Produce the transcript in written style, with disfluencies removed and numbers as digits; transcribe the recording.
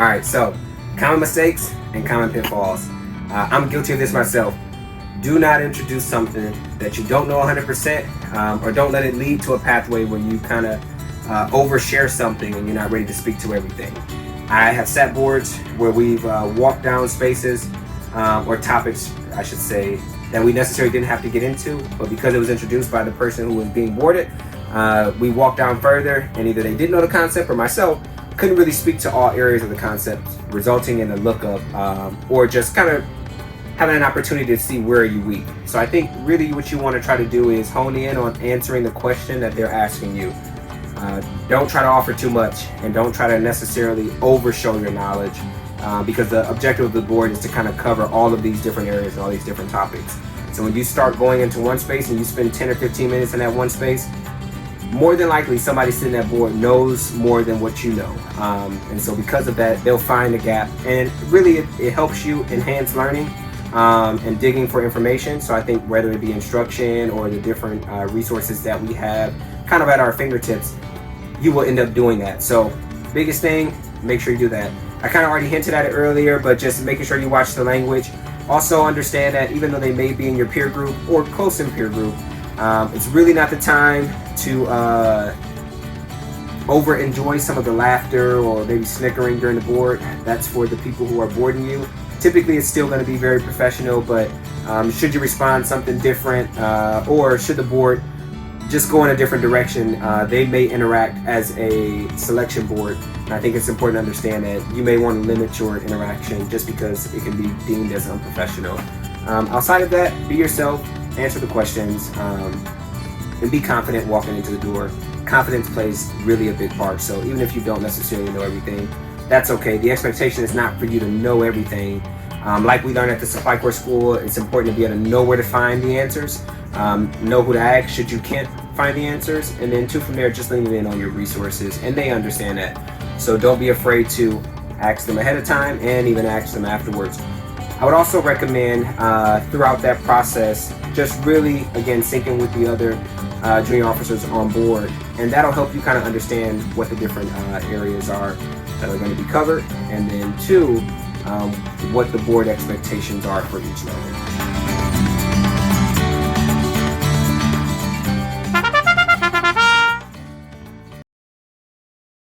All right, so common mistakes and common pitfalls. I'm guilty of this myself. Do not introduce something that you don't know 100%, or don't let it lead to a pathway where you kind of overshare something and you're not ready to speak to everything. I have sat boards where we've walked down spaces or topics, I should say, that we necessarily didn't have to get into, but because it was introduced by the person who was being boarded, we walked down further, and either they didn't know the concept or myself couldn't really speak to all areas of the concept, resulting in a look of or just kind of having an opportunity to see where you weak. So I think really what you want to try to do is hone in on answering the question that they're asking you. Don't try to offer too much, and don't try to necessarily overshow your knowledge, because the objective of the board is to kind of cover all of these different areas and all these different topics. So when you start going into one space and you spend 10 or 15 minutes in that one space, more than likely somebody sitting at board knows more than what you know. And so because of that, they'll find a gap, and really it helps you enhance learning and digging for information. So I think whether it be instruction or the different resources that we have kind of at our fingertips, you will end up doing that. So biggest thing, make sure you do that. I kind of already hinted at it earlier, but just making sure you watch the language. Also understand that even though they may be in your peer group or close in peer group, it's really not the time to over enjoy some of the laughter or maybe snickering during the board. That's for the people who are boarding you. Typically it's still going to be very professional, but should you respond something different, or should the board just go in a different direction, they may interact as a selection board. And I think it's important to understand that you may want to limit your interaction just because it can be deemed as unprofessional. Outside of that, be yourself, answer the questions, and be confident walking into the door. Confidence plays really a big part. So even if you don't necessarily know everything, that's okay. The expectation is not for you to know everything. Like we learned at the Supply Corps School, it's important to be able to know where to find the answers, know who to ask should you can't find the answers, and then from there, just leaning in on your resources, and they understand that. So don't be afraid to ask them ahead of time and even ask them afterwards. I would also recommend throughout that process, just really, again, syncing with the other junior officers on board, and that'll help you kind of understand what the different areas are that are going to be covered, and then two, what the board expectations are for each level.